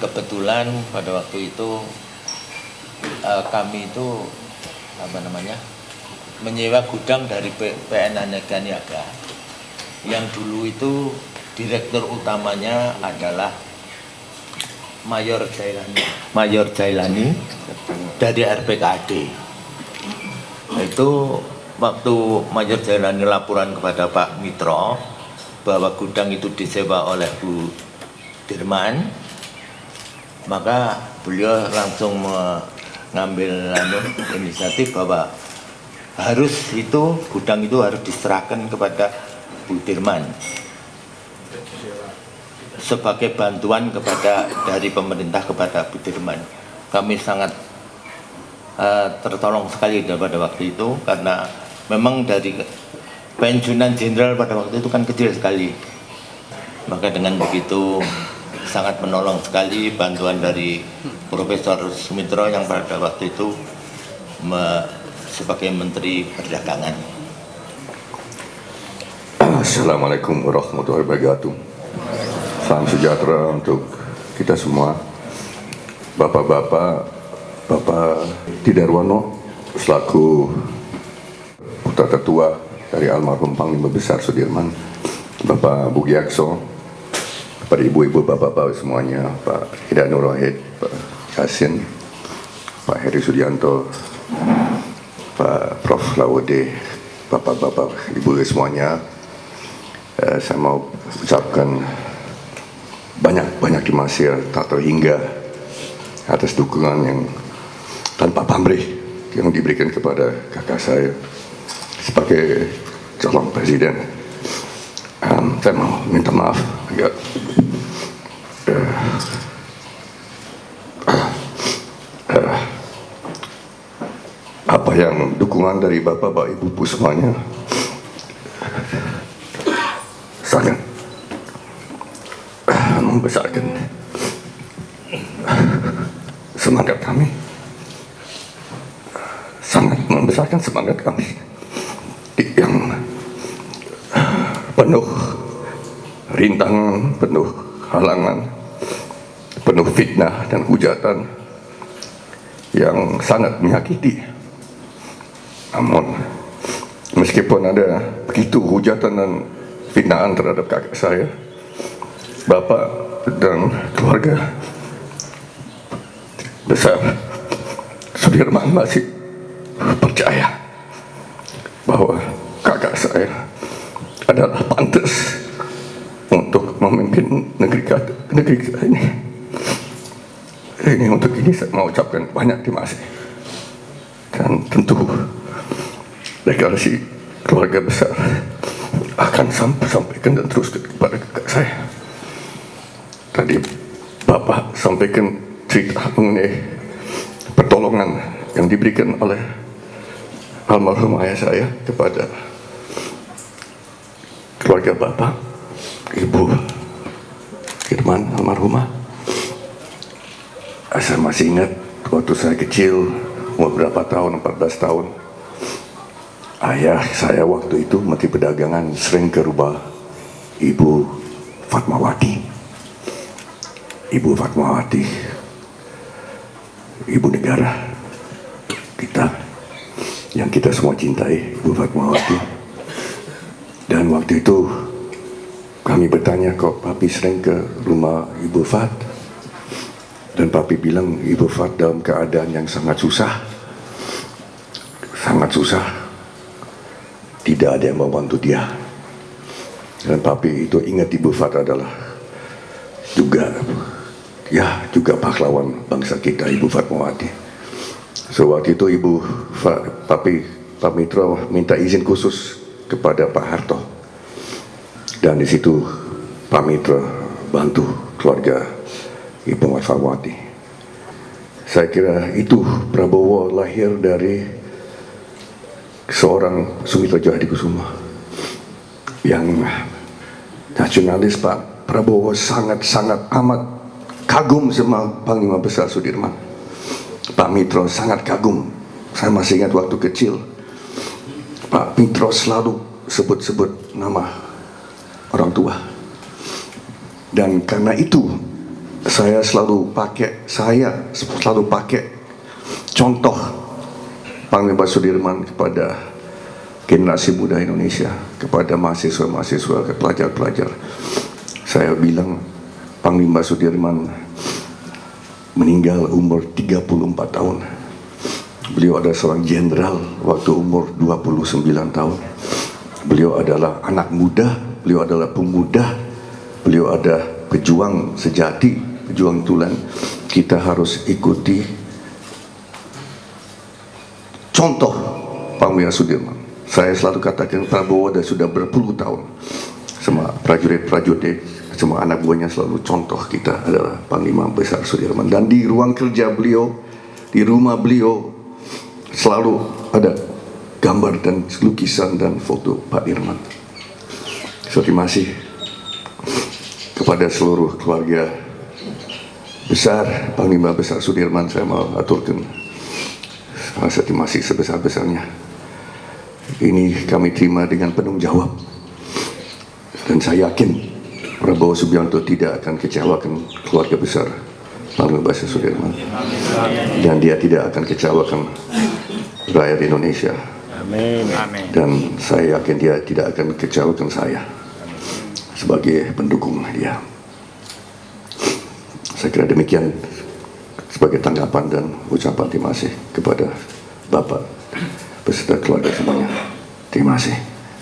kebetulan pada waktu itu kami itu menyewa gudang dari PN Aneka Niaga yang dulu itu direktur utamanya adalah Mayor Jailani dari RPKAD. Itu waktu Mayor Jailani laporan kepada Pak Mitro bahwa gudang itu disewa oleh Bu Dirman, maka beliau langsung mengambil inisiatif bahwa gudang itu harus diserahkan kepada Bu Dirman sebagai bantuan dari pemerintah kepada Bu Dirman. Kami sangat tertolong sekali pada waktu itu, karena memang dari pensiunan jenderal pada waktu itu kan kecil sekali. Maka dengan begitu sangat menolong sekali bantuan dari Profesor Sumitro yang pada waktu itu sebagai Menteri Perdagangan. Assalamualaikum warahmatullahi wabarakatuh. Salam sejahtera untuk kita semua. Bapak-bapak, Bapak Tidarwono selaku putra tertua dari almarhum Panglima Besar Sudirman, Bapak Bugiakso, pada ibu-ibu, bapak-bapak semuanya, Pak Hidayat Nur Wahid, Pak Yasin, Pak Heri Sudianto, Pak Prof Lawode, bapak-bapak, ibu semuanya, saya mau ucapkan banyak terima kasih tak terhingga atas dukungan yang tanpa pamrih yang diberikan kepada kakak saya sebagai calon presiden. Saya mau minta maaf agak apa yang dukungan dari bapak-bapak ibu semuanya sangat membesarkan semangat kami, sangat membesarkan semangat kami yang penuh rintangan, penuh halangan, penuh fitnah dan hujatan yang sangat menyakiti. Namun meskipun ada begitu hujatan dan fitnahan terhadap kakak saya, Bapak dan keluarga besar Sudirman masih percaya bahwa kakak saya adalah pantas untuk memimpin negeri kita ini. Untuk ini saya mau ucapkan banyak terima kasih, dan tentu deklarasi keluarga besar akan sampaikan dan teruskan kepada kakak saya. Tadi Bapak sampaikan cerita mengenai pertolongan yang diberikan oleh almarhum ayah saya kepada keluarga Bapak, Ibu Dirman almarhumah. Saya masih ingat waktu saya kecil, umur berapa tahun, 14 tahun, ayah saya waktu itu Menteri Perdagangan sering ke rumah Ibu Fatmawati. Ibu Fatmawati, ibu negara kita yang kita semua cintai, Ibu Fatmawati. Dan waktu itu kami bertanya, kok papi sering ke rumah Ibu Fat? Dan papi bilang Ibu Fat dalam keadaan yang sangat susah, tidak ada yang membantu dia. Dan papi itu ingat Ibu Fat adalah juga pahlawan bangsa kita, Ibu Fatmawati. So waktu itu Pak Mitro minta izin khusus kepada Pak Harto, dan di situ Pak Mitro bantu keluarga Ibu Fatmawati. Saya kira itu Prabowo lahir dari seorang Sumitro Djahadikusuma yang nasionalis. Pak Prabowo sangat amat kagum sama Panglima Besar Sudirman. Pak Mitro sangat kagum. Saya masih ingat waktu kecil Pak Mitro selalu sebut nama orang tua. Dan karena itu saya selalu pakai contoh Panglima Sudirman kepada generasi muda Indonesia, kepada mahasiswa-mahasiswa, ke pelajar-pelajar. Saya bilang Panglima Sudirman meninggal umur 34 tahun. Beliau adalah seorang jenderal waktu umur 29 tahun. Beliau adalah anak muda, beliau adalah pemuda, beliau ada pejuang sejati, pejuang tulen. Kita harus ikuti contoh Panglima Sudirman. Saya selalu katakan Prabowo sudah berpuluh tahun sama prajurit-prajurit, semua anak buahnya selalu contoh kita adalah Panglima Besar Sudirman. Dan di ruang kerja beliau, di rumah beliau selalu ada gambar dan lukisan dan foto Pak Dirman. So, terima kasih kepada seluruh keluarga besar Panglima Besar Sudirman. Saya mau aturkan rasa terima kasih sebesar-besarnya. Ini kami terima dengan penuh jawab, dan saya yakin Prabowo Subianto tidak akan kecewakan keluarga besar Panglima Besar Sudirman, dan dia tidak akan kecewakan rakyat Indonesia. Dan saya yakin dia tidak akan kecewakan saya sebagai pendukung dia. Saya kira demikian sebagai tanggapan dan ucapan terima kasih kepada Bapak beserta keluarga semuanya. Terima kasih.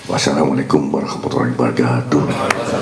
Wassalamualaikum warahmatullahi wabarakatuh.